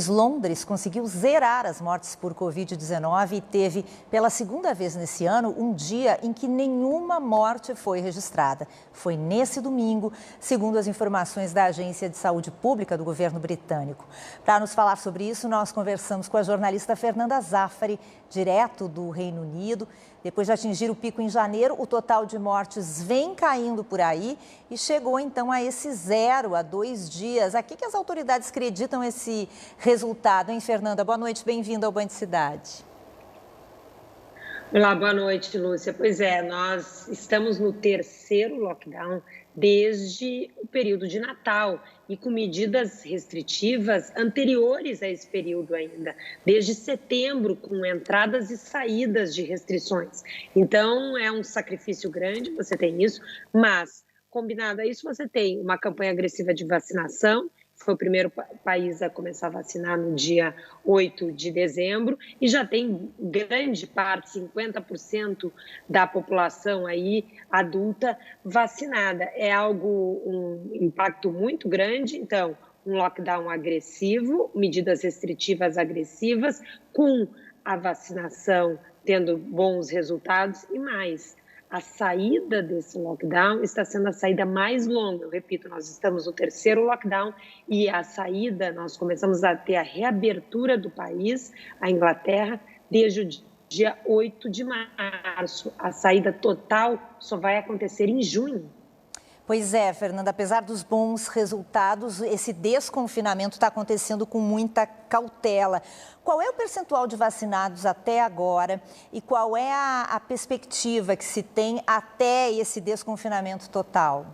pois Londres conseguiu zerar as mortes por Covid-19 e teve, pela segunda vez nesse ano, um dia em que nenhuma morte foi registrada. Foi nesse domingo, segundo as informações da Agência de Saúde Pública do governo britânico. Para nos falar sobre isso, nós conversamos com a jornalista Fernanda Zaffari, direto do Reino Unido. Depois de atingir o pico em janeiro, o total de mortes vem caindo por aí e chegou então a esse zero há 2 dias. A que as autoridades acreditam esse resultado, hein, Fernanda? Boa noite, bem-vinda ao Band Cidade. Olá, boa noite, Lúcia. Pois é, nós estamos no 3º lockdown desde o período de Natal e com medidas restritivas anteriores a esse período ainda, desde setembro, com entradas e saídas de restrições. Então, é um sacrifício grande, você tem isso, mas, combinado a isso, você tem uma campanha agressiva de vacinação. Foi o primeiro país a começar a vacinar no dia 8 de dezembro e já tem grande parte, 50% da população aí adulta vacinada. É um impacto muito grande, então, um lockdown agressivo, medidas restritivas agressivas, com a vacinação tendo bons resultados e mais. A saída desse lockdown está sendo a saída mais longa. Eu repito, nós estamos no 3º lockdown e a saída, nós começamos a ter a reabertura do país, a Inglaterra, desde o dia 8 de março. A saída total só vai acontecer em junho. Pois é, Fernanda, apesar dos bons resultados, esse desconfinamento está acontecendo com muita cautela. Qual é o percentual de vacinados até agora e qual é a perspectiva que se tem até esse desconfinamento total?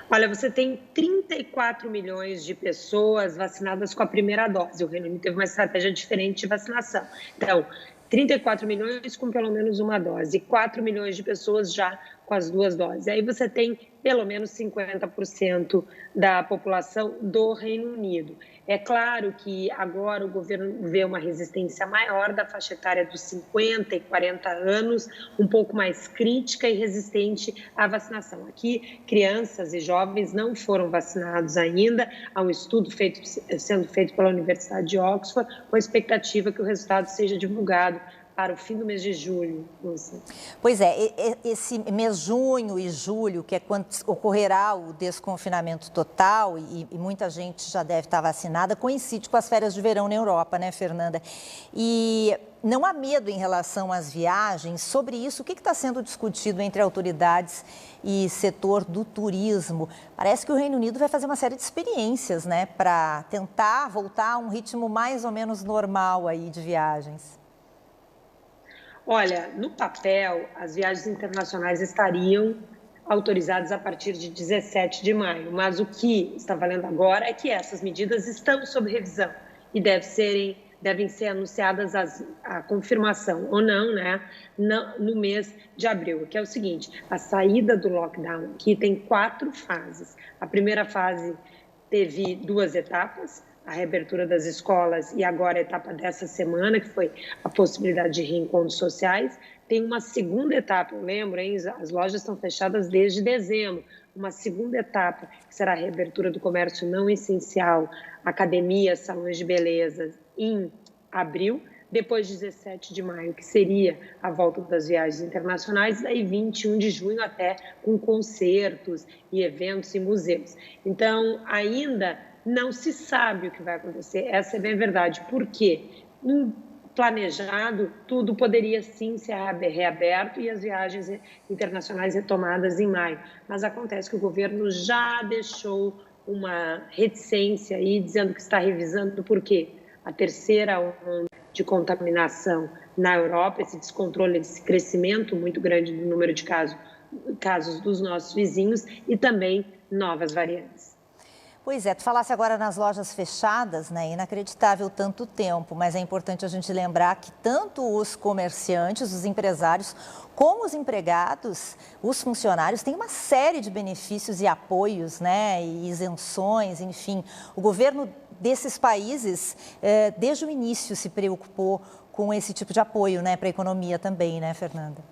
Olha, você tem 34 milhões de pessoas vacinadas com a primeira dose. O Reino Unido teve uma estratégia diferente de vacinação. Então, 34 milhões com pelo menos uma dose, 4 milhões de pessoas já com as 2 doses. Aí você tem pelo menos 50% da população do Reino Unido. É claro que agora o governo vê uma resistência maior da faixa etária dos 50 e 40 anos, um pouco mais crítica e resistente à vacinação. Aqui, crianças e jovens não foram vacinados ainda. Há um estudo sendo feito pela Universidade de Oxford, com a expectativa que o resultado seja divulgado para o fim do mês de julho, Lúcia. Pois é, esse mês junho e julho, que é quando ocorrerá o desconfinamento total e muita gente já deve estar vacinada, coincide com as férias de verão na Europa, né, Fernanda? E não há medo em relação às viagens. Sobre isso, o que está sendo discutido entre autoridades e setor do turismo? Parece que o Reino Unido vai fazer uma série de experiências, né, para tentar voltar a um ritmo mais ou menos normal aí de viagens. Olha, no papel, as viagens internacionais estariam autorizadas a partir de 17 de maio, mas o que está valendo agora é que essas medidas estão sob revisão e devem ser anunciadas a confirmação ou não, né, no mês de abril, que é o seguinte: a saída do lockdown aqui tem 4 fases. A primeira fase teve 2 etapas, a reabertura das escolas e agora a etapa dessa semana, que foi a possibilidade de reencontros sociais. Tem uma segunda etapa, eu lembro, hein? As lojas estão fechadas desde dezembro. Uma segunda etapa, que será a reabertura do comércio não essencial, academias, salões de beleza, em abril. Depois de 17 de maio, que seria a volta das viagens internacionais, daí 21 de junho até com concertos e eventos e museus. Então, ainda não se sabe o que vai acontecer, essa é bem verdade, porque no planejado tudo poderia sim ser reaberto e as viagens internacionais retomadas em maio, mas acontece que o governo já deixou uma reticência aí, dizendo que está revisando, por quê? A terceira onda de contaminação na Europa, esse descontrole, esse crescimento muito grande do número de casos dos nossos vizinhos e também novas variantes. Pois é, tu falasse agora nas lojas fechadas, né? Inacreditável tanto tempo, mas é importante a gente lembrar que tanto os comerciantes, os empresários, como os empregados, os funcionários, têm uma série de benefícios e apoios, né? E isenções, enfim. O governo desses países, desde o início, se preocupou com esse tipo de apoio, né? Para a economia também, né, Fernanda?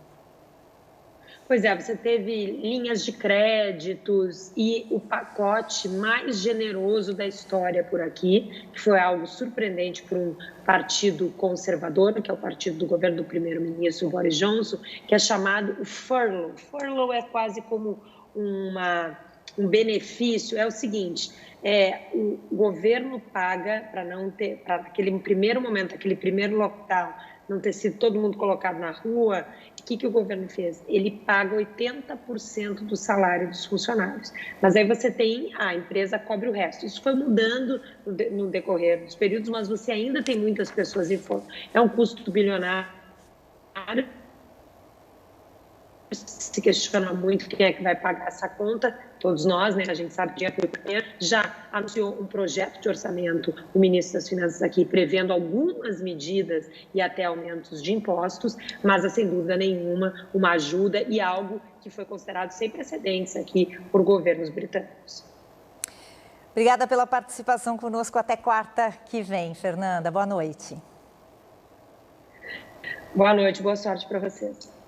Pois é, você teve linhas de créditos e o pacote mais generoso da história por aqui, que foi algo surpreendente para um partido conservador, que é o partido do governo do primeiro-ministro Boris Johnson, que é chamado o furlough. Furlough é quase como um benefício, é o seguinte, o governo paga para não ter, para aquele primeiro momento, aquele primeiro lockdown, não ter sido todo mundo colocado na rua. O que o governo fez? Ele paga 80% do salário dos funcionários. Mas aí você tem, a empresa cobre o resto. Isso foi mudando no decorrer dos períodos, mas você ainda tem muitas pessoas em fome. É um custo bilionário. Se questiona muito quem é que vai pagar essa conta, todos nós, né? A gente sabe que já anunciou um projeto de orçamento, o ministro das Finanças aqui, prevendo algumas medidas e até aumentos de impostos, mas sem dúvida nenhuma uma ajuda e algo que foi considerado sem precedentes aqui por governos britânicos. Obrigada pela participação conosco. Até quarta que vem, Fernanda. Boa noite. Boa noite, boa sorte para vocês.